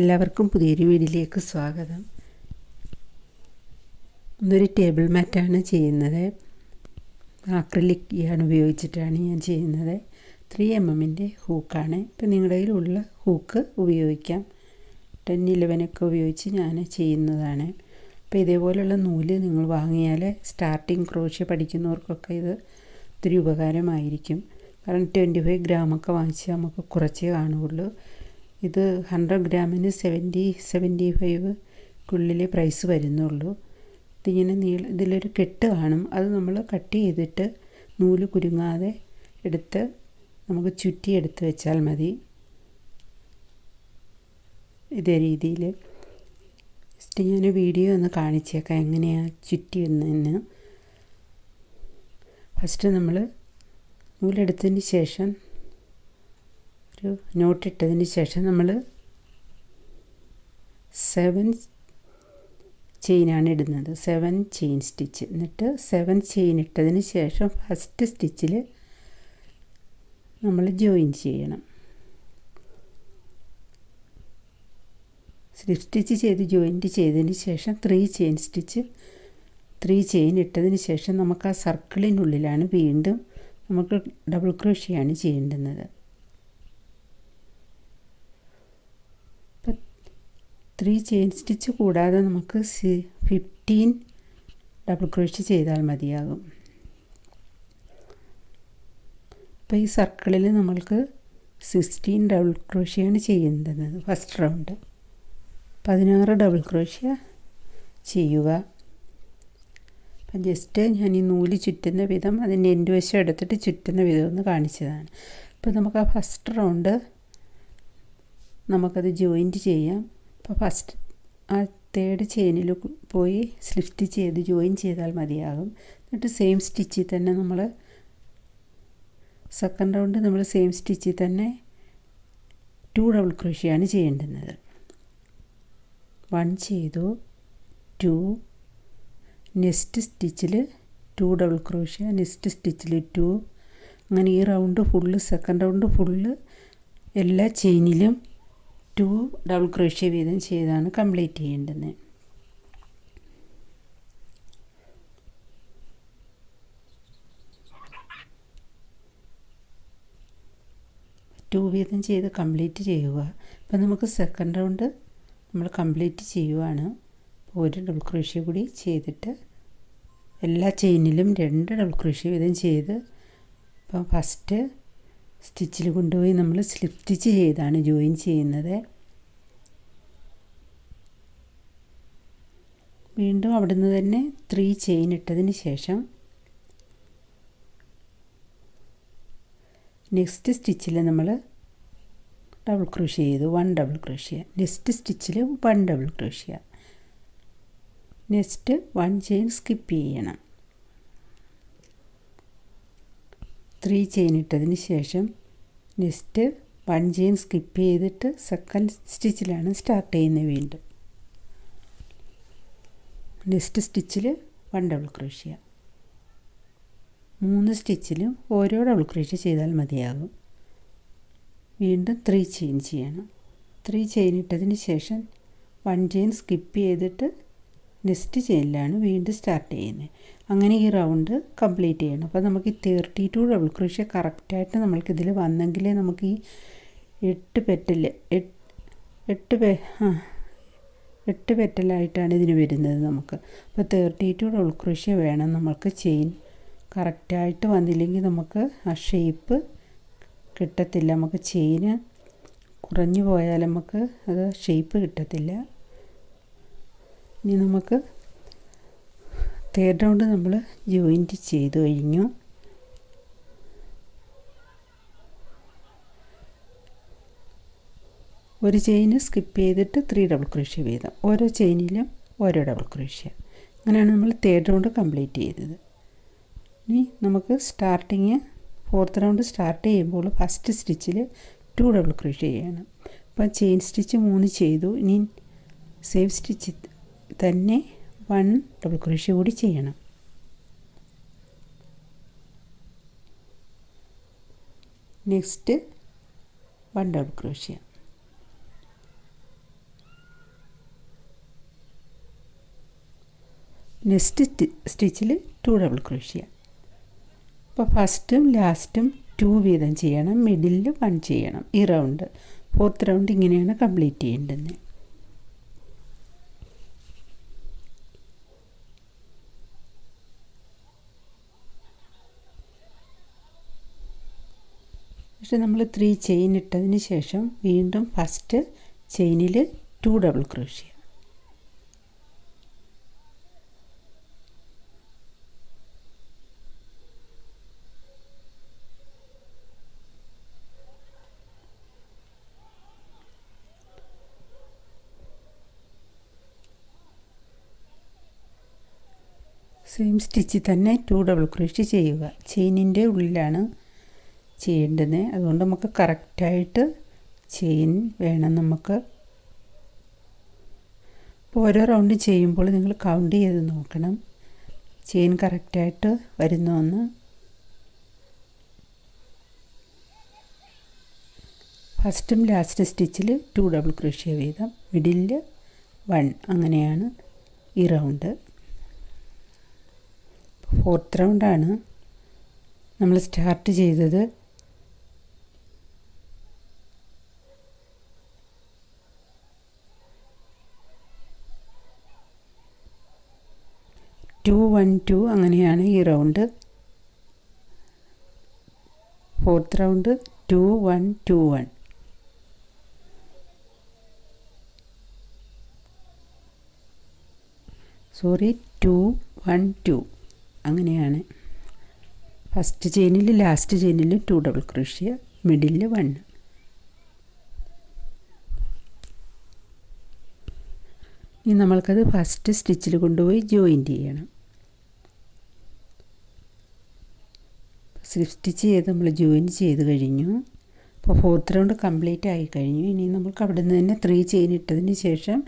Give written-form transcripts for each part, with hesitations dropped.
എല്ലാവർക്കും പുതിയൊരു വീഡിയോയിലേക്ക് സ്വാഗതം. ഇന്നൊരു ടേബിൾ മാറ്റാണ് ചെയ്യുന്നത്. ആക്രിലിക് യാൺ ഉപയോഗിച്ചിട്ടാണ് ഞാൻ ചെയ്യുന്നത്. 3mm ഹൂക്കാണ്. ഇപ്പം നിങ്ങളുടെ കയ്യിലുള്ള ഹൂക്ക് ഉപയോഗിക്കാം. 10-11 ഉപയോഗിച്ച് ഞാൻ ചെയ്യുന്നതാണ്. അപ്പോൾ ഇതേപോലെയുള്ള നൂല് നിങ്ങൾ വാങ്ങിയാൽ സ്റ്റാർട്ടിങ് ക്രോഷ്യ പഠിക്കുന്നവർക്കൊക്കെ ഇത് ഒത്തിരി ഉപകാരമായിരിക്കും. കാരണം 25 ഗ്രാമൊക്കെ വാങ്ങിച്ചാൽ നമുക്ക് കുറച്ചേ കാണുകയുള്ളൂ. ഇത് 100 ഗ്രാമിന് 70-75 പ്രൈസ് വരുന്നുള്ളൂ. ഇതിങ്ങനെ ഇതിലൊരു കെട്ട് കാണും. അത് നമ്മൾ കട്ട് ചെയ്തിട്ട് നൂല് കുരുങ്ങാതെ എടുത്ത് നമുക്ക് ചുറ്റി എടുത്ത് വെച്ചാൽ മതി. ഇതേ രീതിയിൽ ജസ്റ്റ് ഞാൻ വീഡിയോ ഒന്ന് കാണിച്ചേക്കാം എങ്ങനെയാണ് ചുറ്റി വന്നതെന്ന്. ഫസ്റ്റ് നമ്മൾ നൂലെടുത്തതിന് ശേഷം ഒരു നോട്ടിട്ടതിന് ശേഷം നമ്മൾ 7 ചെയിനാണ് ഇടുന്നത്. 7 ചെയിൻ സ്റ്റിച്ച്. എന്നിട്ട് 7 ചെയിൻ ഇട്ടതിന് ശേഷം ഫസ്റ്റ് സ്റ്റിച്ചിൽ നമ്മൾ ജോയിൻ ചെയ്യണം. സ്ലിപ്പ് സ്റ്റിച്ച് ചെയ്ത് ജോയിൻറ്റ് ചെയ്തതിന് ശേഷം 3 ചെയിൻ സ്റ്റിച്ച് 3 ചെയിൻ ഇട്ടതിന് ശേഷം നമുക്ക് ആ സർക്കിളിനുള്ളിലാണ് വീണ്ടും നമുക്ക് ഡബിൾ ക്രോഷ്യയാണ് ചെയ്യേണ്ടുന്നത്. 3 ചെയിൻ സ്റ്റിച്ച് കൂടാതെ നമുക്ക് 15 ഡബിൾ ക്രോഷ്യ ചെയ്താൽ മതിയാകും. അപ്പോൾ ഈ സർക്കിളിൽ നമ്മൾക്ക് 16 ഡബിൾ ക്രോഷ്യയാണ് ചെയ്യേണ്ടത്. ഫസ്റ്റ് റൗണ്ട് 16 ഡബിൾ ക്രോഷ്യ ചെയ്യുക. അപ്പം ജസ്റ്റ് ഞാൻ ഈ നൂല് ചുറ്റുന്ന വിധം അതിൻ്റെ എൻഡ് വശം എടുത്തിട്ട് ചുറ്റുന്ന വിധം ഒന്ന് കാണിച്ചതാണ്. അപ്പോൾ നമുക്ക് ആ ഫസ്റ്റ് റൗണ്ട് നമുക്കത് ജോയിൻറ്റ് ചെയ്യാം. അപ്പോൾ ഫസ്റ്റ് ആ 3rd ചെയിനിൽ പോയി സ്ലിപ്പ് സ്റ്റിച്ച് ചെയ്ത് ജോയിൻ ചെയ്താൽ മതിയാകും. എന്നിട്ട് സെയിം സ്റ്റിച്ചിൽ തന്നെ നമ്മൾ സെക്കൻഡ് റൗണ്ട് നമ്മൾ സെയിം സ്റ്റിച്ചിൽ തന്നെ 2 ഡബിൾ ക്രോഷ്യയാണ് ചെയ്യേണ്ടുന്നത്. 1 ചെയ്തു, 2, നെക്സ്റ്റ് സ്റ്റിച്ചിൽ 2 ഡബിൾ ക്രോഷ്യ, നെക്സ്റ്റ് സ്റ്റിച്ചിൽ 2. അങ്ങനെ ഈ round full second round full എല്ലാ ചെയിനിലും 2 ഡബിൾ ക്രോഷ്യ വീതം ചെയ്താണ് കംപ്ലീറ്റ് ചെയ്യേണ്ടത്. വീതം ചെയ്ത് കംപ്ലീറ്റ് ചെയ്യുക. അപ്പോൾ നമുക്ക് സെക്കൻഡ് റൗണ്ട് നമ്മൾ കംപ്ലീറ്റ് ചെയ്യുവാണ്. ഒരു ഡബിൾ ക്രോഷ്യ കൂടി ചെയ്തിട്ട് എല്ലാ ചെയിനിലും 2 ഡബിൾ ക്രോഷ്യ വീതം ചെയ്ത് അപ്പോൾ ഫസ്റ്റ് സ്റ്റിച്ചിൽ കൊണ്ടുപോയി നമ്മൾ സ്ലിപ്പ് സ്റ്റിച്ച് ചെയ്താണ് ജോയിൻ ചെയ്യുന്നത്. വീണ്ടും അവിടുന്ന് തന്നെ 3 ചെയിൻ ഇട്ടതിന് ശേഷം നെക്സ്റ്റ് സ്റ്റിച്ചിൽ നമ്മൾ ഡബിൾ ക്രോഷ്യ ചെയ്തു, 1 ഡബിൾ ക്രോഷ്യ. നെക്സ്റ്റ് സ്റ്റിച്ചിൽ 1 double crochet. Next 1 chain skip ചെയ്യണം. 3 ചെയിൻ ഇട്ടതിന് ശേഷം നെക്സ്റ്റ് 1 ചെയിൻ സ്കിപ്പ് ചെയ്തിട്ട് സെക്കൻഡ് സ്റ്റിച്ചിലാണ് സ്റ്റാർട്ട് ചെയ്യുന്നത്. വീണ്ടും നെക്സ്റ്റ് സ്റ്റിച്ചിൽ 1 ഡബിൾ ക്രോഷ്യ. 3 സ്റ്റിച്ചിലും ഓരോ ഡബിൾ ക്രോഷ്യ ചെയ്താൽ മതിയാകും. വീണ്ടും 3 ചെയിൻ ചെയ്യണം. 3 ചെയിൻ ഇട്ടതിന് ശേഷം 1 ചെയിൻ സ്കിപ്പ് ചെയ്തിട്ട് നെക്സ്റ്റ് ചെയിനിലാണ് വീണ്ടും സ്റ്റാർട്ട് ചെയ്യുന്നത്. അങ്ങനെ ഈ റൗണ്ട് കംപ്ലീറ്റ് ചെയ്യണം. അപ്പോൾ നമുക്ക് ഈ 32 ഡബിൾ ക്രോഷ്യ കറക്റ്റായിട്ട് നമ്മൾക്കിതിൽ വന്നെങ്കിലേ നമുക്ക് ഈ 8 പെറ്റലായിട്ടാണ് ഇതിന് വരുന്നത് നമുക്ക്. അപ്പോൾ 32 ഡബിൾ ക്രോഷ്യ വേണം നമുക്ക്. ചെയിൻ കറക്റ്റായിട്ട് വന്നില്ലെങ്കിൽ നമുക്ക് ആ ഷേപ്പ് കിട്ടത്തില്ല. നമുക്ക് ചെയിന് കുറഞ്ഞു പോയാൽ നമുക്ക് അത് ഷേപ്പ് കിട്ടത്തില്ല. ഇനി നമുക്ക് 3rd റൗണ്ട് നമ്മൾ ജോയിൻറ്റ് ചെയ്ത് കഴിഞ്ഞു. ഒരു ചെയിന് സ്കിപ്പ് ചെയ്തിട്ട് 3 ഡബിൾ ക്രോഷ്യ വീതം ഓരോ ചെയിനിലും ഓരോ ഡബിൾ ക്രോഷ്യ. അങ്ങനെയാണ് നമ്മൾ 3rd റൗണ്ട് കംപ്ലീറ്റ് ചെയ്തത്. ഇനി നമുക്ക് 4th റൗണ്ട് സ്റ്റാർട്ട് ചെയ്യുമ്പോൾ ഫസ്റ്റ് സ്റ്റിച്ചിൽ 2 ഡബിൾ ക്രോഷ്യ ചെയ്യണം. അപ്പോൾ ചെയിൻ സ്റ്റിച്ച് 3 ചെയ്തു. ഇനി സെയിം സ്റ്റിച്ച് തന്നെ 1 ഡബിൾ ക്രോഷ്യ കൂടി ചെയ്യണം. Next 1 double crochet. നെക്സ്റ്റ് സ്റ്റിച്ചിൽ 2 ഡബിൾ ക്രോഷ്യ. അപ്പോൾ ഫസ്റ്റും ലാസ്റ്റും 2 വീതം ചെയ്യണം, മിഡിലിൽ 1 ചെയ്യണം. ഈ റൗണ്ട് 4th റൗണ്ട് ഇങ്ങനെയാണ് കംപ്ലീറ്റ് ചെയ്യേണ്ടത്. പക്ഷേ നമ്മൾ 3 ചെയിൻ ഇട്ടതിന് ശേഷം വീണ്ടും ഫസ്റ്റ് ചെയിനിൽ 2 ഡബിൾ ക്രോഷ്യ. സെയിം സ്റ്റിച്ചിൽ തന്നെ 2 ഡബിൾ ക്രോഷ്യ ചെയ്യുക. ചെയിനിൻ്റെ ഉള്ളിലാണ് ചെയ്യേണ്ടത്. അതുകൊണ്ട് നമുക്ക് കറക്റ്റായിട്ട് ചെയിൻ വേണം നമുക്ക്. അപ്പോൾ ഓരോ റൗണ്ട് ചെയ്യുമ്പോൾ നിങ്ങൾ കൗണ്ട് ചെയ്ത് നോക്കണം ചെയിൻ കറക്റ്റായിട്ട് വരുന്നോന്ന്. ഫസ്റ്റും ലാസ്റ്റ് സ്റ്റിച്ചിൽ 2 ഡബിൾ ക്രോഷ്യ വീതം, മിഡിലിൽ 1. അങ്ങനെയാണ് ഈ റൗണ്ട്. 4th റൗണ്ടാണ് നമ്മൾ സ്റ്റാർട്ട് ചെയ്തത്. ടു 1 2 അങ്ങനെയാണ് ഈ റൗണ്ട്. 4th round 2 1 2 1. സോറി 2 1 2 അങ്ങനെയാണ്. ഫസ്റ്റ് ചെയിനിൽ ലാസ്റ്റ് ചെയിനിൽ 2 ഡബിൾ ക്രോഷ്യ, മിഡിലിൽ 1. ഇനി നമ്മൾക്കത് ഫസ്റ്റ് സ്റ്റിച്ചിൽ കൊണ്ടുപോയി ജോയിൻറ്റ് ചെയ്യണം. സ്ലിപ്പ് സ്റ്റിച്ച് ചെയ്ത് നമ്മൾ ജോയിൻ ചെയ്ത് കഴിഞ്ഞു. അപ്പോൾ 4th റൗണ്ട് കംപ്ലീറ്റ് ആയി കഴിഞ്ഞു. ഇനി നമുക്ക് അവിടെ നിന്ന് തന്നെ 3 ചെയിൻ ഇട്ടതിന് ശേഷം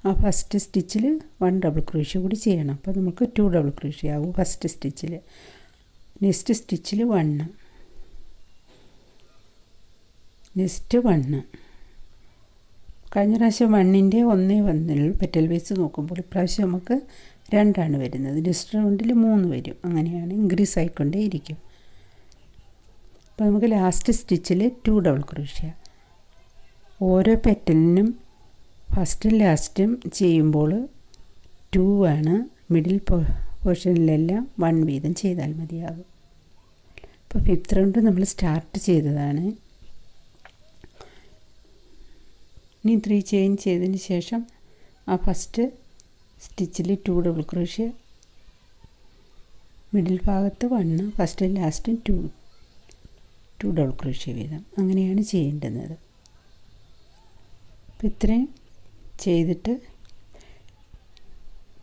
ആ ഫസ്റ്റ് സ്റ്റിച്ചിൽ 1 ഡബിൾ ക്രോഷ്യ കൂടി ചെയ്യണം. അപ്പോൾ നമുക്ക് 2 ഡബിൾ ക്രോഷ്യ ആവും ഫസ്റ്റ് സ്റ്റിച്ചിൽ. നെക്സ്റ്റ് സ്റ്റിച്ചിൽ 1, നെക്സ്റ്റ് 1. കഴിഞ്ഞ പ്രാവശ്യം 1ൻ്റെ 1 വന്നുള്ളൂ. പെറ്റൽ ബേസ് നോക്കുമ്പോൾ ഇപ്രാവശ്യം നമുക്ക് 2 വരുന്നത്. നെക്സ്റ്റ് റൗണ്ടിൽ 3 വരും. അങ്ങനെയാണ് ഇൻക്രീസ് ആയിക്കൊണ്ടേ ഇരിക്കും. അപ്പോൾ നമുക്ക് ലാസ്റ്റ് സ്റ്റിച്ചിൽ 2 ഡബിൾ ക്രോഷ്യ. ഓരോ പെറ്റലിനും ഫസ്റ്റും ലാസ്റ്റും ചെയ്യുമ്പോൾ 2 ആണ്. മിഡിൽ പോർഷനിലെല്ലാം 1 വീതം ചെയ്താൽ മതിയാകും. ഇപ്പോൾ 5th റൗണ്ട് നമ്മൾ സ്റ്റാർട്ട് ചെയ്തതാണ്. ഇനി 3 ചെയിൻ ചെയ്തതിന് ശേഷം ആ ഫസ്റ്റ് സ്റ്റിച്ചിൽ 2 ഡബിൾ ക്രോഷ്യ, മിഡിൽ ഭാഗത്ത് 1, ഫസ്റ്റും ലാസ്റ്റും 2 ഡബിൾ ക്രോഷ്യ വീതം. അങ്ങനെയാണ് ചെയ്യേണ്ടുന്നത്. അപ്പോൾ ഇത്രയും ചെയ്തിട്ട്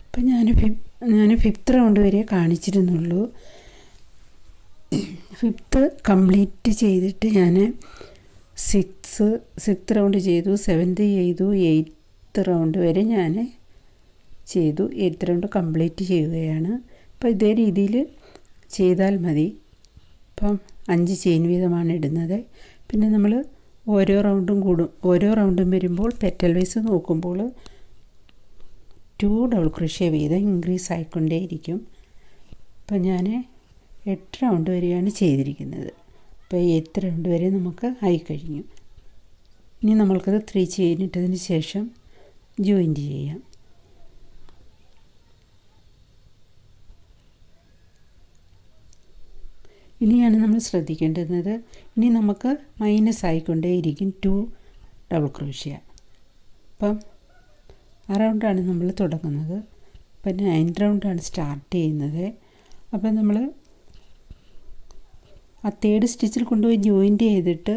ഇപ്പം ഞാൻ 5th റൗണ്ട് വരെ കാണിച്ചിരുന്നുള്ളൂ. 5th കംപ്ലീറ്റ് ചെയ്തിട്ട് ഞാൻ 6th റൗണ്ട് ചെയ്തു, 7th ചെയ്തു, 8th റൗണ്ട് വരെ ഞാൻ ചെയ്തു. 8th റൗണ്ട് കംപ്ലീറ്റ് ചെയ്യുകയാണ്. അപ്പോൾ ഇതേ രീതിയിൽ ചെയ്താൽ മതി. ഇപ്പം 5 ചെയിൻ വീതമാണ് ഇടുന്നത്. പിന്നെ നമ്മൾ ഓരോ റൗണ്ടും വരുമ്പോൾ പെറ്റൽ വൈസ് നോക്കുമ്പോൾ 2 ഡബിൾ ക്രോഷ്യ വീതം ഇൻക്രീസ് ആയിക്കൊണ്ടേയിരിക്കും. അപ്പം ഞാൻ 8 റൗണ്ട് വരെയാണ് ചെയ്തിരിക്കുന്നത്. അപ്പോൾ 8th റൗണ്ട് വരെ നമുക്ക് ആയിക്കഴിഞ്ഞു. ഇനി നമ്മൾക്കത് 3 ചെയിൻ ഇട്ടതിന് ശേഷം ജോയിൻറ്റ് ചെയ്യാം. ഇനിയാണ് നമ്മൾ ശ്രദ്ധിക്കേണ്ടുന്നത്. ഇനി നമുക്ക് മൈനസ് ആയിക്കൊണ്ടേയിരിക്കും 2 ഡബിൾ ക്രോഷ്യ. അപ്പം ആ റൗണ്ടാണ് നമ്മൾ തുടങ്ങുന്നത്. അപ്പം 9th റൗണ്ടാണ് സ്റ്റാർട്ട് ചെയ്യുന്നത്. അപ്പം നമ്മൾ ആ 3rd സ്റ്റിച്ചിൽ കൊണ്ടുപോയി ജോയിൻറ്റ് ചെയ്തിട്ട്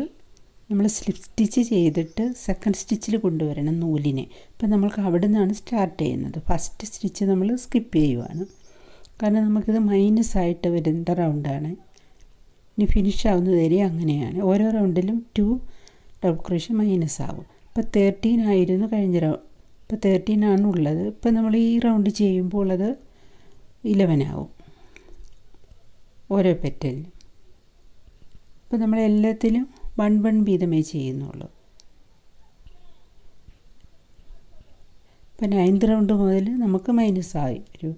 നമ്മൾ സ്ലിപ്പ് സ്റ്റിച്ച് ചെയ്തിട്ട് 2nd സ്റ്റിച്ചിൽ കൊണ്ടുവരണം നൂലിനെ. അപ്പം നമ്മൾക്ക് അവിടെ നിന്നാണ് സ്റ്റാർട്ട് ചെയ്യുന്നത്. ഫസ്റ്റ് സ്റ്റിച്ച് നമ്മൾ സ്കിപ്പ് ചെയ്യുവാണ്. കാരണം നമുക്കിത് മൈനസ് ആയിട്ട് വരുന്ന റൗണ്ടാണ്. ഇനി ഫിനിഷ് ആവുന്നത് വരെ അങ്ങനെയാണ്. ഓരോ റൗണ്ടിലും 2 ഡബിൾ ക്രോഷ്യ മൈനസ് ആവും. ഇപ്പോൾ 13 ആയിരുന്നു കഴിഞ്ഞ റൗണ്ട്. ഇപ്പോൾ 13 ആണ് ഉള്ളത്. ഇപ്പോൾ നമ്മൾ ഈ റൗണ്ട് ചെയ്യുമ്പോൾ അത് 11 ആവും ഓരോ പെറ്റലിനും. ഇപ്പോൾ നമ്മൾ എല്ലാത്തിലും 1 1 വീതമേ ചെയ്യുന്നുള്ളൂ. ഇപ്പോൾ 9th റൗണ്ട് മുതൽ നമുക്ക് മൈനസ് ആയി വരും.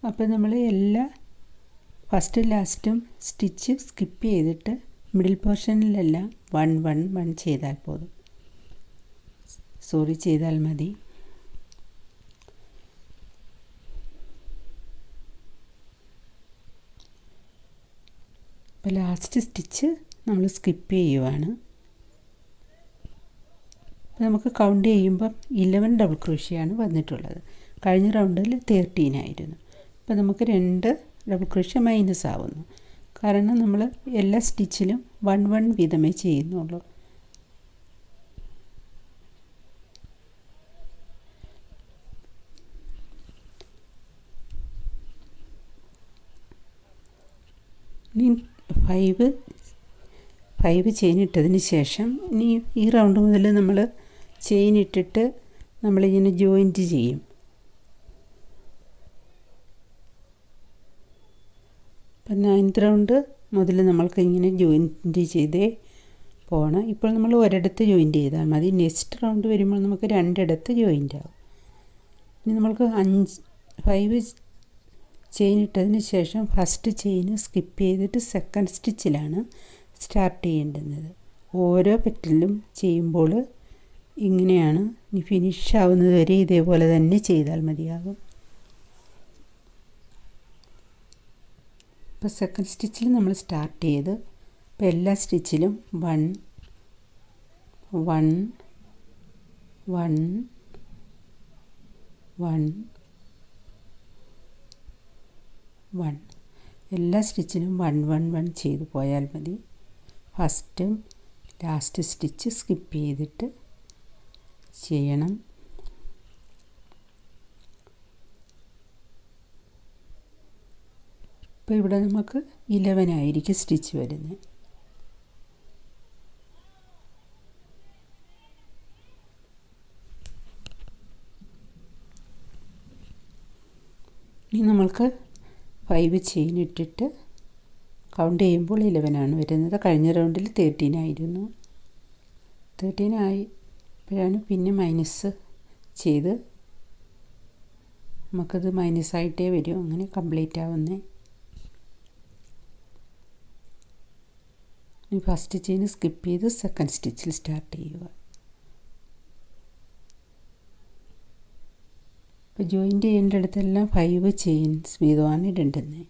അപ്പോൾ നമ്മൾ എല്ലാ ഫസ്റ്റും ലാസ്റ്റും സ്റ്റിച്ച് സ്കിപ്പ് ചെയ്തിട്ട് മിഡിൽ പോർഷനിലെല്ലാം 1 1 1 ചെയ്താൽ മതി. അപ്പോൾ ലാസ്റ്റ് സ്റ്റിച്ച് നമ്മൾ സ്കിപ്പ് ചെയ്യുവാണ്. അപ്പോൾ നമുക്ക് കൗണ്ട് ചെയ്യുമ്പം 11 ഡബിൾ ക്രോഷ്യയാണ് വന്നിട്ടുള്ളത്. കഴിഞ്ഞ റൗണ്ടിൽ 13 ആയിരുന്നു. അപ്പോൾ നമുക്ക് 2 ഡബിൾ ക്രോഷ്യ മൈനസ് ആവുന്നു. കാരണം നമ്മൾ എല്ലാ സ്റ്റിച്ചിലും 1 1 വീതമേ ചെയ്യുന്നുള്ളൂ. ഇനി 5 ചെയിൻ ഇട്ടതിന് ശേഷം ഇനി ഈ റൗണ്ട് മുതൽ നമ്മൾ ചെയിൻ ഇട്ടിട്ട് നമ്മളിങ്ങനെ ജോയിൻറ്റ് ചെയ്യും. അപ്പം 9th റൗണ്ട് മുതൽ നമ്മൾക്ക് ഇങ്ങനെ ജോയിൻറ്റ് ചെയ്തേ പോകണം. ഇപ്പോൾ നമ്മൾ ഒരിടത്ത് ജോയിൻറ്റ് ചെയ്താൽ മതി. നെക്സ്റ്റ് റൗണ്ട് വരുമ്പോൾ നമുക്ക് 2 ഇടത്ത് ജോയിൻ്റ് ആവും. ഇനി നമ്മൾക്ക് 5 ചെയിൻ ഇട്ടതിന് ശേഷം ഫസ്റ്റ് ചെയിൻ സ്കിപ്പ് ചെയ്തിട്ട് സെക്കൻഡ് സ്റ്റിച്ചിലാണ് സ്റ്റാർട്ട് ചെയ്യേണ്ടുന്നത്. ഓരോ പെറ്റലിലും ചെയ്യുമ്പോൾ ഇങ്ങനെയാണ്. ഇനി ഫിനിഷ് ആവുന്നത് വരെ ഇതേപോലെ തന്നെ ചെയ്താൽ മതിയാകും. ഇപ്പോൾ സെക്കൻഡ് സ്റ്റിച്ചിൽ നമ്മൾ സ്റ്റാർട്ട് ചെയ്ത് ഇപ്പോൾ എല്ലാ സ്റ്റിച്ചിലും 1 1 1 1 1 എല്ലാ സ്റ്റിച്ചിലും 1 1 1 ചെയ്ത് പോയാൽ മതി. ഫസ്റ്റും ലാസ്റ്റ് സ്റ്റിച്ച് സ്കിപ്പ് ചെയ്തിട്ട് ചെയ്യണം. ഇപ്പോൾ ഇവിടെ നമുക്ക് 11 ആയിരിക്കും സ്റ്റിച്ച് വരുന്നത്. ഇനി നമ്മൾക്ക് 5 ചെയിൻ ഇട്ടിട്ട് കൗണ്ട് ചെയ്യുമ്പോൾ 11 ആണ് വരുന്നത്. കഴിഞ്ഞ റൗണ്ടിൽ 13 ആയിരുന്നു. 13 ആയപ്പോഴാണ് പിന്നെ മൈനസ് ചെയ്ത് നമുക്കത് മൈനസായിട്ടേ വരും. അങ്ങനെ കംപ്ലീറ്റ് ആവുന്നത്. ഇനി ഫസ്റ്റ് ചെയിൻ സ്കിപ്പ് ചെയ്ത് സെക്കൻഡ് സ്റ്റിച്ചിൽ സ്റ്റാർട്ട് ചെയ്യുക. ഇപ്പോൾ ജോയിൻറ്റ് ചെയ്യേണ്ടിടത്തെല്ലാം 5 ചെയിൻസ് വീതമാണ് ഇടേണ്ടത്.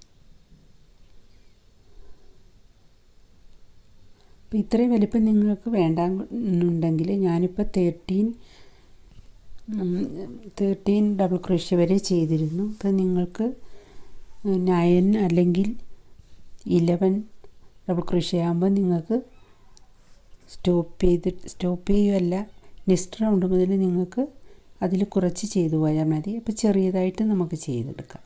അപ്പോൾ ഇത്രയും വലിപ്പം നിങ്ങൾക്ക് വേണ്ടെന്നുണ്ടെങ്കിൽ ഞാനിപ്പോൾ 13 ഡബിൾ ക്രോഷ്യ വരെ ചെയ്തിരുന്നു. അപ്പോൾ നിങ്ങൾക്ക് 9 അല്ലെങ്കിൽ 11 ഡബിൾ ക്രോഷ്യ ആകുമ്പോൾ നിങ്ങൾക്ക് സ്റ്റോപ്പ് ചെയ്യുകയല്ല, നെക്സ്റ്റ് റൗണ്ട് മുതൽ നിങ്ങൾക്ക് അതിൽ കുറച്ച് ചെയ്തു പോയാൽ മതി. അപ്പോൾ ചെറിയതായിട്ട് നമുക്ക് ചെയ്തെടുക്കാം.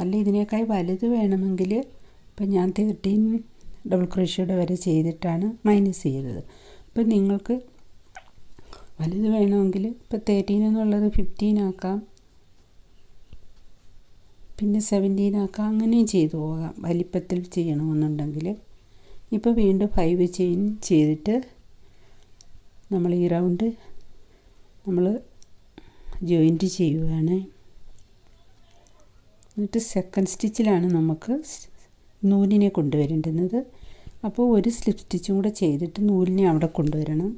അല്ല ഇതിനേക്കാൾ വലുത് വേണമെങ്കിൽ ഇപ്പം ഞാൻ 13 ഡബിൾ ക്രോഷ്യയുടെ വരെ ചെയ്തിട്ടാണ് മൈനസ് ചെയ്തത്. അപ്പം നിങ്ങൾക്ക് വലുത് വേണമെങ്കിൽ ഇപ്പോൾ 13 എന്നുള്ളത് 15 ആക്കാം, പിന്നെ 17 ആക്കാം, അങ്ങനെയും ചെയ്തു പോകാം വലിപ്പത്തിൽ ചെയ്യണമെന്നുണ്ടെങ്കിൽ. ഇപ്പോൾ വീണ്ടും 5 ചെയിൻ ചെയ്തിട്ട് നമ്മൾ ഈ റൗണ്ട് നമ്മൾ ജോയിൻറ്റ് ചെയ്യുകയാണ്. എന്നിട്ട് സെക്കൻഡ് സ്റ്റിച്ചിലാണ് നമുക്ക് നൂലിനെ കൊണ്ടുവരേണ്ടുന്നത്. അപ്പോൾ ഒരു സ്ലിപ്പ് സ്റ്റിച്ചും കൂടെ ചെയ്തിട്ട് നൂലിനെ അവിടെ കൊണ്ടുവരണം.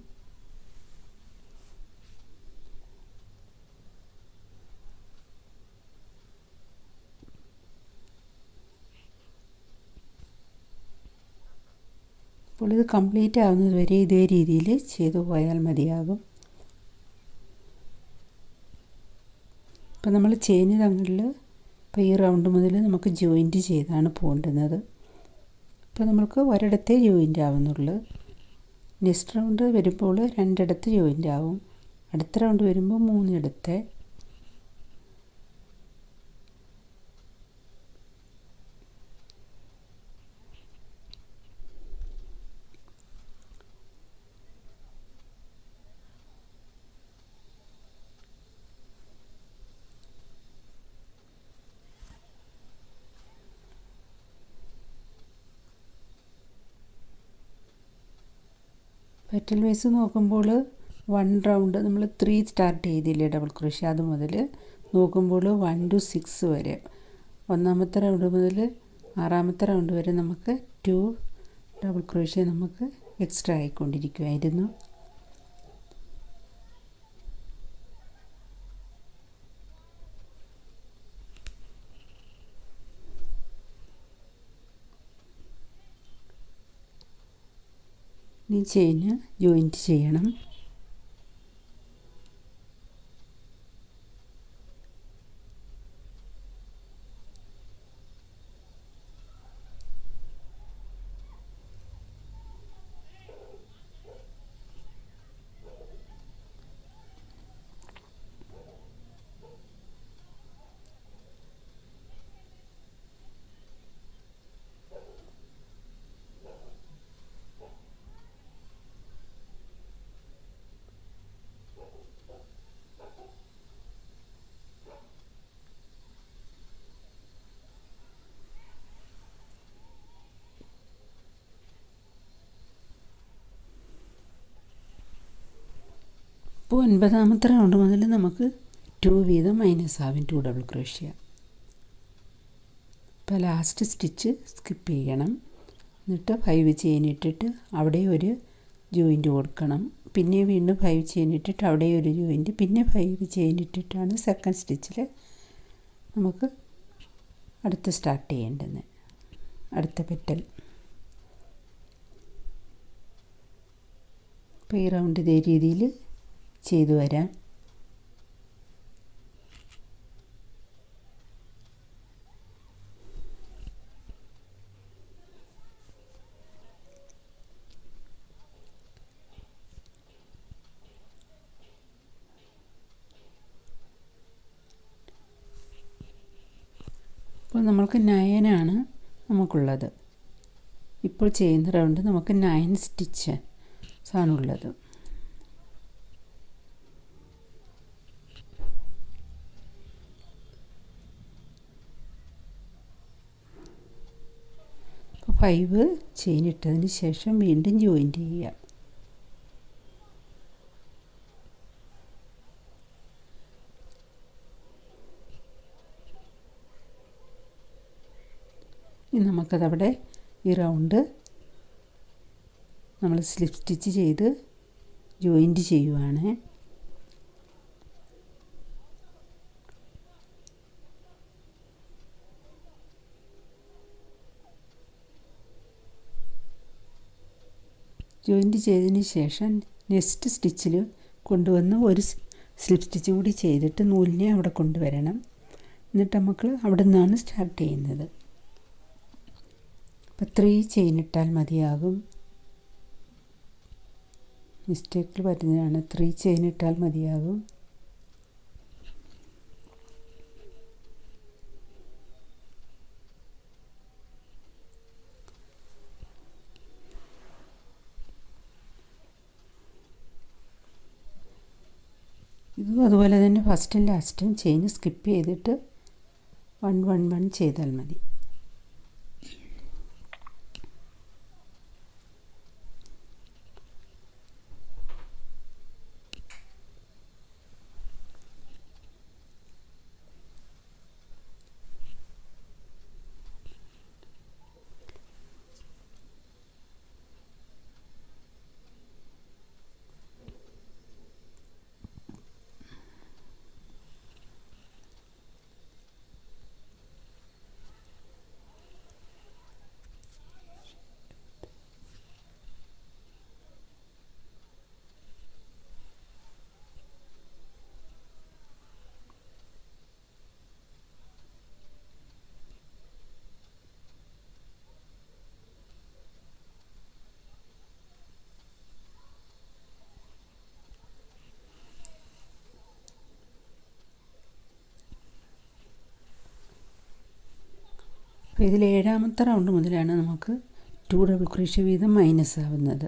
അപ്പോൾ ഇത് കംപ്ലീറ്റ് ആവുന്നത് വരെ ഇതേ രീതിയിൽ ചെയ്തു പോയാൽ മതിയാകും. ഇപ്പോൾ നമ്മൾ ചെയിൻ തങ്ങളിൽ ഇപ്പോൾ ഈ റൗണ്ട് മുതൽ നമുക്ക് ജോയിൻറ്റ് ചെയ്താണ് പോകേണ്ടുന്നത്. ഇപ്പോൾ നമ്മൾക്ക് ഒരിടത്തേ ജോയിൻ്റ് ആവുന്നുള്ളൂ. നെക്സ്റ്റ് റൗണ്ട് വരുമ്പോൾ 2 ഇടത്ത് ജോയിൻ്റ് ആവും. അടുത്ത റൗണ്ട് വരുമ്പോൾ 3 ഇടത്തെ. പെറ്റൽ വൈസ് നോക്കുമ്പോൾ 1 റൗണ്ട് നമ്മൾ 3 സ്റ്റാർട്ട് ചെയ്തില്ലേ ഡബിൾ ക്രോഷ്യ, അത് മുതൽ നോക്കുമ്പോൾ 1 to 6 വരെ, ഒന്നാമത്തെ റൗണ്ട് മുതൽ 6ാമത്തെ റൗണ്ട് വരെ നമുക്ക് 2 ഡബിൾ ക്രോഷ്യ നമുക്ക് എക്സ്ട്രാ ആയിക്കൊണ്ടിരിക്കുമായിരുന്നു. ഇനി ചെയിന് ജോയിൻറ്റ് ചെയ്യണം. ഇപ്പോൾ 9ാമത്തെ റൗണ്ട് മുതൽ നമുക്ക് 2 വീതം മൈനസ് ആവും, 2 ഡബിൾ ക്രോഷ്യ. ഇപ്പോൾ ലാസ്റ്റ് സ്റ്റിച്ച് സ്കിപ്പ് ചെയ്യണം. എന്നിട്ട് 5 ചെയിൻ ഇട്ടിട്ട് അവിടെ ഒരു ജോയിൻറ്റ് കൊടുക്കണം. പിന്നെ വീണ്ടും 5 ചെയിൻ ഇട്ടിട്ട് അവിടെ ഒരു ജോയിൻറ്റ്, പിന്നെ 5 ചെയിൻ ഇട്ടിട്ടാണ് സെക്കൻഡ് സ്റ്റിച്ചിൽ നമുക്ക് അടുത്ത് സ്റ്റാർട്ട് ചെയ്യേണ്ടത്, അടുത്ത പെറ്റൽ. അപ്പോൾ ഈ റൗണ്ട് ഇതേ രീതിയിൽ ചെയ്തു വരാം. അപ്പോൾ നമ്മൾക്ക് 9 നമുക്കുള്ളത്. ഇപ്പോൾ ചെയ്യുന്ന റൗണ്ട് നമുക്ക് 9 സ്റ്റിച്ച് ആണുള്ളത്. അപ്പോൾ 5 ചെയിൻ ഇട്ടതിന് ശേഷം വീണ്ടും ജോയിൻറ്റ് ചെയ്യാം. ഇനി നമുക്കതവിടെ ഈ റൗണ്ട് നമ്മൾ സ്ലിപ്പ് സ്റ്റിച്ച് ചെയ്ത് ജോയിൻറ്റ് ചെയ്യുവാണ്. ജോയിൻറ്റ് ചെയ്തതിന് ശേഷം നെക്സ്റ്റ് സ്റ്റിച്ചിൽ കൊണ്ടുവന്ന് ഒരു സ്ലിപ്പ് സ്റ്റിച്ചും കൂടി ചെയ്തിട്ട് നൂലിനെ അവിടെ കൊണ്ടുവരണം. എന്നിട്ട് നമുക്ക് അവിടെ നിന്നാണ് സ്റ്റാർട്ട് ചെയ്യുന്നത്. അപ്പോൾ 3 ചെയിൻ ഇട്ടാൽ മതിയാകും. മിസ്റ്റേക്കിൽ പറ്റുന്നതാണ്. 3 ചെയിൻ ഇട്ടാൽ മതിയാകും. ഇതും അതുപോലെ തന്നെ ഫസ്റ്റും ലാസ്റ്റും ചെയിൻ സ്കിപ്പ് ചെയ്തിട്ട് 1 1 1 ചെയ്താൽ മതി. അപ്പോൾ ഇതിൽ 7ാമത്തെ റൗണ്ട് മുതലാണ് നമുക്ക് 2 ഡബിൾ ക്രോഷ്യ വീതം മൈനസ് ആവുന്നത്.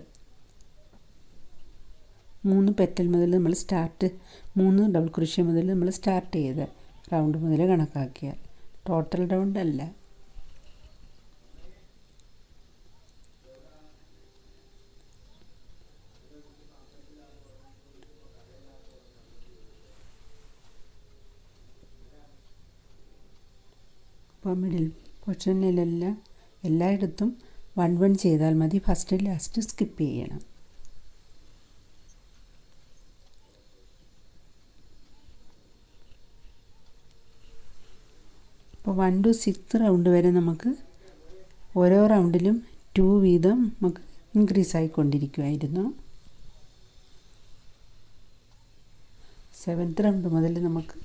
3 പെറ്റൽ മുതൽ നമ്മൾ 3 ഡബിൾ ക്രോഷ്യ മുതൽ നമ്മൾ സ്റ്റാർട്ട് ചെയ്ത് റൗണ്ട് മുതൽ കണക്കാക്കിയാൽ, ടോട്ടൽ റൗണ്ട് അല്ല. അപ്പോൾ മിഡിൽ പോർഷനിലെല്ലാം എല്ലായിടത്തും 1 1 ചെയ്താൽ മതി. ഫസ്റ്റ് ലാസ്റ്റ് സ്കിപ്പ് ചെയ്യണം. അപ്പോൾ 1 to 6 റൗണ്ട് വരെ നമുക്ക് ഓരോ റൗണ്ടിലും 2 വീതം നമുക്ക് ഇൻക്രീസ് ആയിക്കൊണ്ടിരിക്കുമായിരുന്നു. 7th റൗണ്ട് മുതൽ നമുക്ക്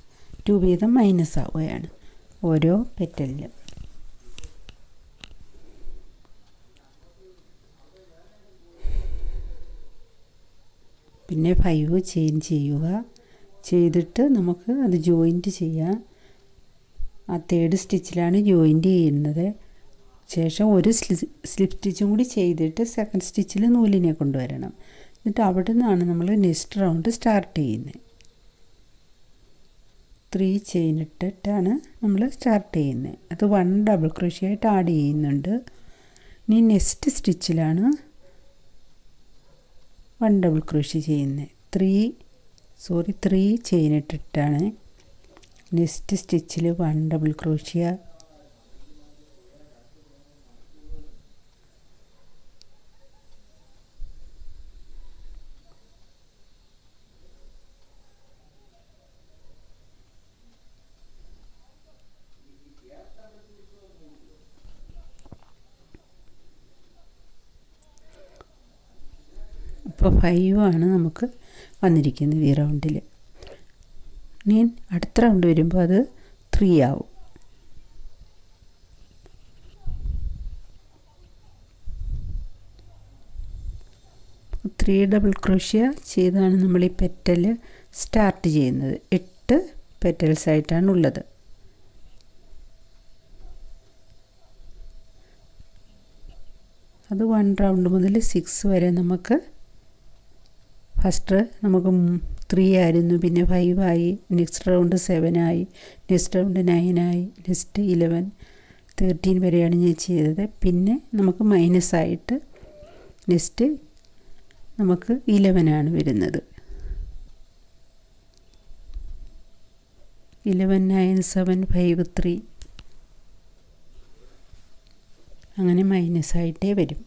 2 വീതം മൈനസ് ആവുകയാണ് ഓരോ പെറ്റലിലും. പിന്നെ 5 ചെയിൻ ചെയ്യുക. ചെയ്തിട്ട് നമുക്ക് അത് ജോയിൻറ്റ് ചെയ്യാം. ആ 3rd സ്റ്റിച്ചിലാണ് ജോയിൻറ്റ് ചെയ്യുന്നത്. ശേഷം ഒരു സ്ലിപ്പ് സ്റ്റിച്ചും കൂടി ചെയ്തിട്ട് 2nd സ്റ്റിച്ചിൽ നൂലിനെ കൊണ്ടുവരണം. എന്നിട്ട് അവിടെ നിന്നാണ് നമ്മൾ നെക്സ്റ്റ് റൗണ്ട് സ്റ്റാർട്ട് ചെയ്യുന്നത്. 3 ചെയിൻ ഇട്ടിട്ടാണ് നമ്മൾ സ്റ്റാർട്ട് ചെയ്യുന്നത്. അത് 1 ഡബിൾ ക്രോഷ്യ ആയിട്ട് ആഡ് ചെയ്യുന്നുണ്ട്. ഇനി നെക്സ്റ്റ് സ്റ്റിച്ചിലാണ് 1 ഡബിൾ ക്രോഷ്യ ചെയ്യുന്നത്. 3 ചെയിൻ ഇട്ടിട്ടാണ് നെക്സ്റ്റ് സ്റ്റിച്ചിൽ 1 ഡബിൾ ക്രോഷ്യ. ഇപ്പോൾ 5 ആണ് നമുക്ക് വന്നിരിക്കുന്നത് ഈ റൗണ്ടിൽ. ഇനി അടുത്ത റൗണ്ട് വരുമ്പോൾ അത് 3 ആവും. ഡബിൾ ക്രോഷ്യ ചെയ്താണ് നമ്മൾ ഈ പെറ്റൽ സ്റ്റാർട്ട് ചെയ്യുന്നത്. 8 പെറ്റൽസ് ആയിട്ടാണ് ഉള്ളത്. അത് 1 റൗണ്ട് മുതൽ 6 വരെ നമുക്ക് ഫസ്റ്റ് നമുക്ക് 3 ആയിരുന്നു, പിന്നെ 5 ആയി, നെക്സ്റ്റ് റൗണ്ട് 7 ആയി, നെക്സ്റ്റ് റൗണ്ട് 9 ആയി, നെക്സ്റ്റ് 11, 13 വരെയാണ് ഞാൻ ചെയ്തത്. പിന്നെ നമുക്ക് മൈനസ് ആയിട്ട് നെക്സ്റ്റ് നമുക്ക് 11 ആണ് വരുന്നത്. 11, 9, 7, 5, 3 അങ്ങനെ മൈനസ് ആയിട്ടേ വരും.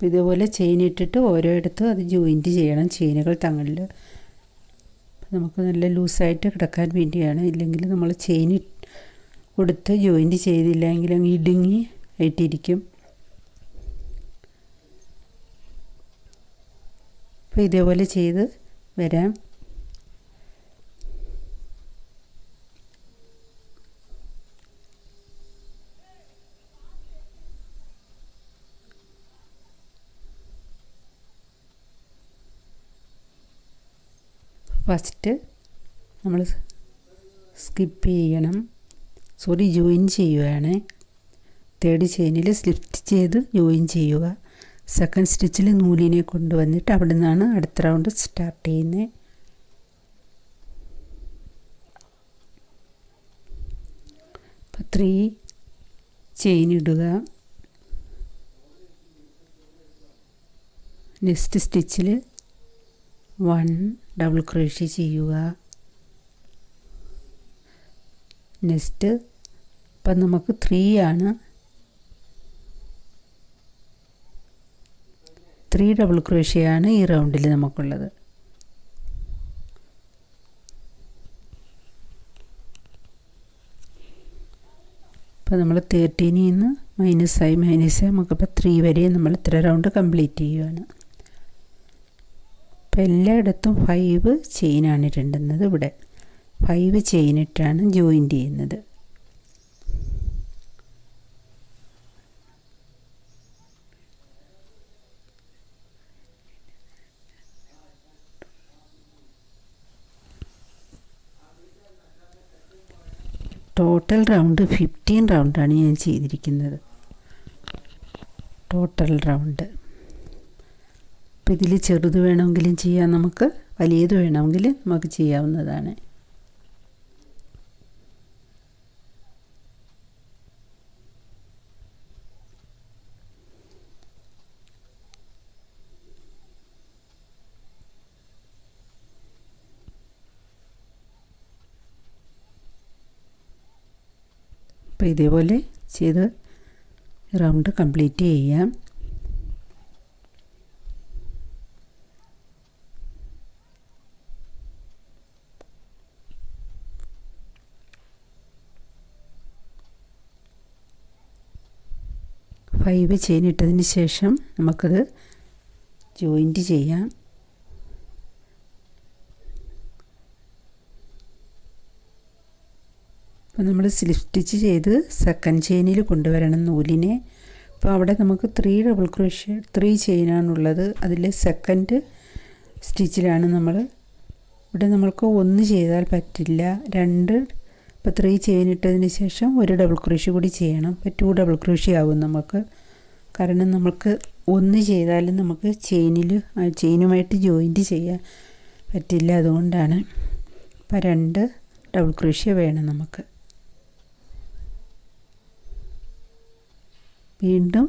ഇതുപോലെ ചെയിൻ ഇട്ടിട്ട് ഓരോയിടത്തും അത് ജോയിൻറ്റ് ചെയ്യണം. ചെയിനുകൾ തങ്ങളിൽ നമുക്ക് നല്ല ലൂസായിട്ട് കിടക്കാൻ വേണ്ടിയാണ്. ഇല്ലെങ്കിൽ നമ്മൾ ചെയിൻ കൊടുത്ത് ജോയിൻറ്റ് ചെയ്തില്ല എങ്കിൽ അങ്ങ് ഇടുങ്ങി ആയിട്ടിരിക്കും. അപ്പോൾ ഇതേപോലെ ചെയ്ത് വരാം. ഫസ്റ്റ് നമ്മൾ സ്കിപ്പ് ചെയ്യണം, ജോയിൻ ചെയ്യുകയാണ്. 3rd ചെയിനിൽ സ്ലിപ്പ് ചെയ്ത് ജോയിൻ ചെയ്യുക. 2nd സ്റ്റിച്ചിൽ നൂലിനെ കൊണ്ടുവന്നിട്ട് അവിടെ നിന്നാണ് അടുത്ത റൗണ്ട് സ്റ്റാർട്ട് ചെയ്യുന്നത്. അപ്പോൾ 3 ചെയിൻ ഇടുക. നെക്സ്റ്റ് സ്റ്റിച്ചിൽ 1 ഡബിൾ ക്രോഷ്യ ചെയ്യുക. നെക്സ്റ്റ് ഇപ്പം നമുക്ക് 3 ആണ്. 3 ഡബിൾ ക്രോഷ്യയാണ് ഈ റൗണ്ടിൽ നമുക്കുള്ളത്. ഇപ്പോൾ നമ്മൾ 13 നിന്ന് മൈനസായി നമുക്കിപ്പോൾ 3 വരെ നമ്മൾ ഇത്ര റൗണ്ട് കംപ്ലീറ്റ് ചെയ്യുകയാണ്. അപ്പോൾ എല്ലായിടത്തും 5 ചെയിനാണ് ഇടേണ്ടുന്നത്. ഇവിടെ 5 ചെയിൻ ഇട്ടാണ് ജോയിൻറ്റ് ചെയ്യുന്നത്. ടോട്ടൽ റൗണ്ട് 15 റൗണ്ടാണ് ഞാൻ ചെയ്തിരിക്കുന്നത്. Total round. അപ്പോൾ ഇതിൽ ചെറുത് വേണമെങ്കിലും ചെയ്യാം, നമുക്ക് വലിയത് വേണമെങ്കിൽ നമുക്ക് ചെയ്യാവുന്നതാണ്. അപ്പോൾ ഇതേപോലെ ചെയ്ത് റൗണ്ട് കംപ്ലീറ്റ് ചെയ്യാം. ഫൈവ് ചെയിൻ ഇട്ടതിന് ശേഷം നമുക്കത് ജോയിൻറ്റ് ചെയ്യാം. അപ്പോൾ നമ്മൾ സ്ലിപ്പ് സ്റ്റിച്ച് ചെയ്ത് സെക്കൻഡ് ചെയിനിൽ കൊണ്ടുവരണം നൂലിനെ. അപ്പോൾ അവിടെ നമുക്ക് 3 ഡബിൾ ക്രോഷ്യ 3 ചെയിനാണുള്ളത്. അതിൽ സെക്കൻഡ് സ്റ്റിച്ചിലാണ് നമ്മൾ. ഇവിടെ നമ്മൾക്ക് 1 ചെയ്താൽ പറ്റില്ല, 2. ഇപ്പോൾ 3 ചെയിൻ ഇട്ടതിന് ശേഷം 1 ഡബിൾ ക്രോഷ്യ കൂടി ചെയ്യണം. അപ്പോൾ 2 ഡബിൾ ക്രോഷ്യ ആവും നമുക്ക്. കാരണം നമുക്ക് 1 ചെയ്താലും നമുക്ക് ചെയിനുമായിട്ട് ജോയിൻറ്റ് ചെയ്യാൻ പറ്റില്ല, അതുകൊണ്ടാണ്. അപ്പോൾ 2 ഡബിൾ ക്രോഷ്യ വേണം നമുക്ക്. വീണ്ടും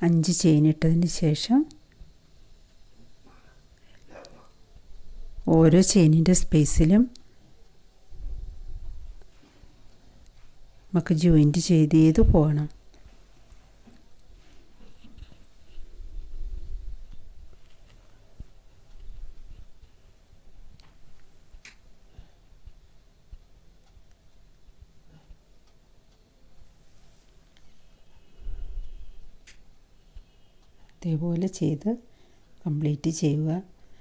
5 ചെയിൻ ഇട്ടതിന് ശേഷം ഓരോ ചെയിനിൻ്റെ സ്പേസിലും നമുക്ക് ജോയിൻറ്റ് ചെയ്ത് പോകണം. ഇതേപോലെ ചെയ്ത് കംപ്ലീറ്റ് ചെയ്യുക.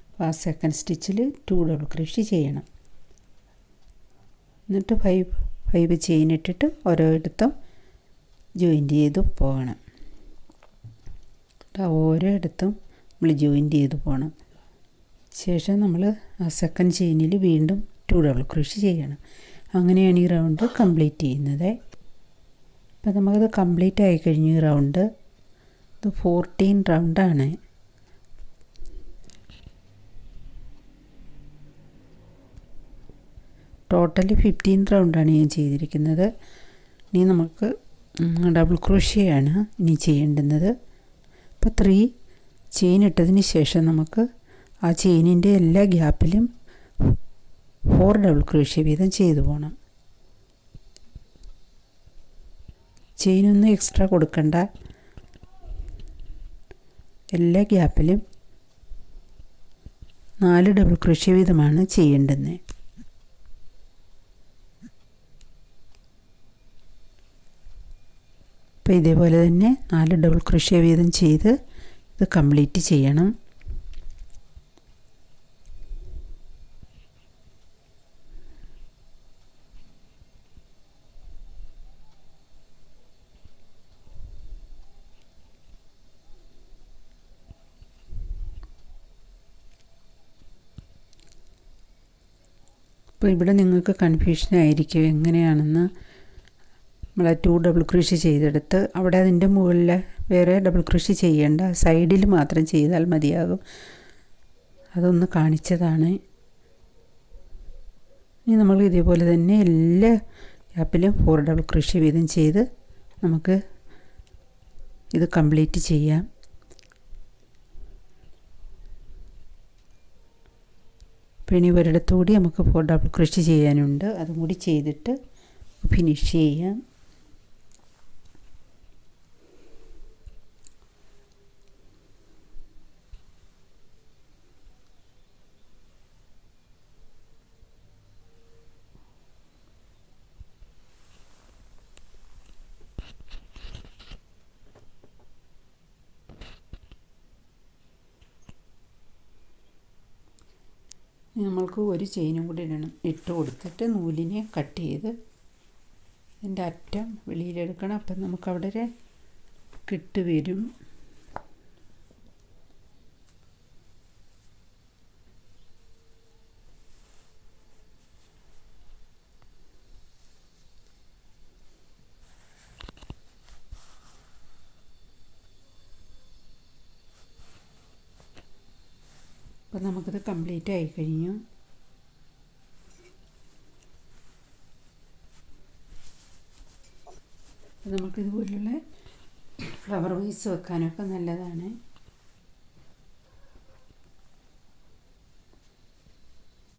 അപ്പോൾ ആ സെക്കൻഡ് സ്റ്റിച്ചിൽ 2 ഡബിൾ ക്രോഷ്യ ചെയ്യണം. എന്നിട്ട് 5 ചെയിൻ ഇട്ടിട്ട് ഓരോയിടത്തും ജോയിൻറ്റ് ചെയ്ത് പോകണം. ഓരോയിടത്തും നമ്മൾ ജോയിൻറ്റ് ചെയ്ത് പോകണം. ശേഷം നമ്മൾ ആ സെക്കൻഡ് ചെയിനിൽ വീണ്ടും 2 ഡബിൾ ക്രോഷ്യ ചെയ്യണം. അങ്ങനെയാണ് ഈ റൗണ്ട് കംപ്ലീറ്റ് ചെയ്യുന്നത്. അപ്പോൾ നമുക്കത് കംപ്ലീറ്റ് ആയി കഴിഞ്ഞു. ഈ റൗണ്ട് ഇത് 14 റൗണ്ടാണ്. ടോട്ടൽ 15 റൗണ്ടാണ് ഞാൻ ചെയ്തിരിക്കുന്നത്. ഇനി നമുക്ക് ഡബിൾ ക്രോഷ്യയാണ് ഇനി ചെയ്യേണ്ടുന്നത്. അപ്പോൾ 3 ചെയിൻ ഇട്ടതിന് ശേഷം നമുക്ക് ആ ചെയിനിൻ്റെ എല്ലാ ഗ്യാപ്പിലും 4 ഡബിൾ ക്രോഷ്യ വീതം ചെയ്തു പോകണം. ചെയിനൊന്നും എക്സ്ട്രാ കൊടുക്കണ്ട. എല്ലാ ഗ്യാപ്പിലും 4 ഡബിൾ ക്രോഷ്യ വീതമാണ് ചെയ്യേണ്ടത്. അപ്പോൾ ഇതേപോലെ തന്നെ 4 ഡബിൾ ക്രോഷ്യ വീതം ചെയ്ത് ഇത് കംപ്ലീറ്റ് ചെയ്യണം. അപ്പോൾ ഇവിടെ നിങ്ങൾക്ക് കൺഫ്യൂഷൻ ആയിരിക്കും എങ്ങനെയാണെന്ന്. നമ്മൾ 2 ഡബിൾ ക്രോഷ്യ ചെയ്തെടുത്ത് അവിടെ അതിൻ്റെ മുകളിൽ വേറെ ഡബിൾ ക്രോഷ്യ ചെയ്യേണ്ട, സൈഡിൽ മാത്രം ചെയ്താൽ മതിയാകും. അതൊന്ന് കാണിച്ചതാണ്. ഇനി നമ്മൾ ഇതേപോലെ തന്നെ എല്ലാ ഗ്യാപ്പിലും 4 ഡബിൾ ക്രോഷ്യ വീതം ചെയ്ത് നമുക്ക് ഇത് കംപ്ലീറ്റ് ചെയ്യാം. അപ്പോൾ ഇനി ഒരിടത്തുകൂടി നമുക്ക് 4 ഡബിൾ ക്രോഷ്യ ചെയ്യാനുണ്ട്. അതും കൂടി ചെയ്തിട്ട് ഫിനിഷ് ചെയ്യാം. നമ്മൾക്ക് ഒരു ചെയിനും കൂടി ഇടണം. ഇട്ട് കൊടുത്തിട്ട് നൂലിനെ കട്ട് ചെയ്ത് അതിൻ്റെ അറ്റം വെളിയിലെടുക്കണം. അപ്പം നമുക്കവിടെ ഒരു കിട്ട് വരും. അപ്പം നമുക്കത് കംപ്ലീറ്റ് ആയി കഴിഞ്ഞു. നമുക്കിതുപോലുള്ള ഫ്ലവർ വൈസ് വെക്കാനൊക്കെ നല്ലതാണ്.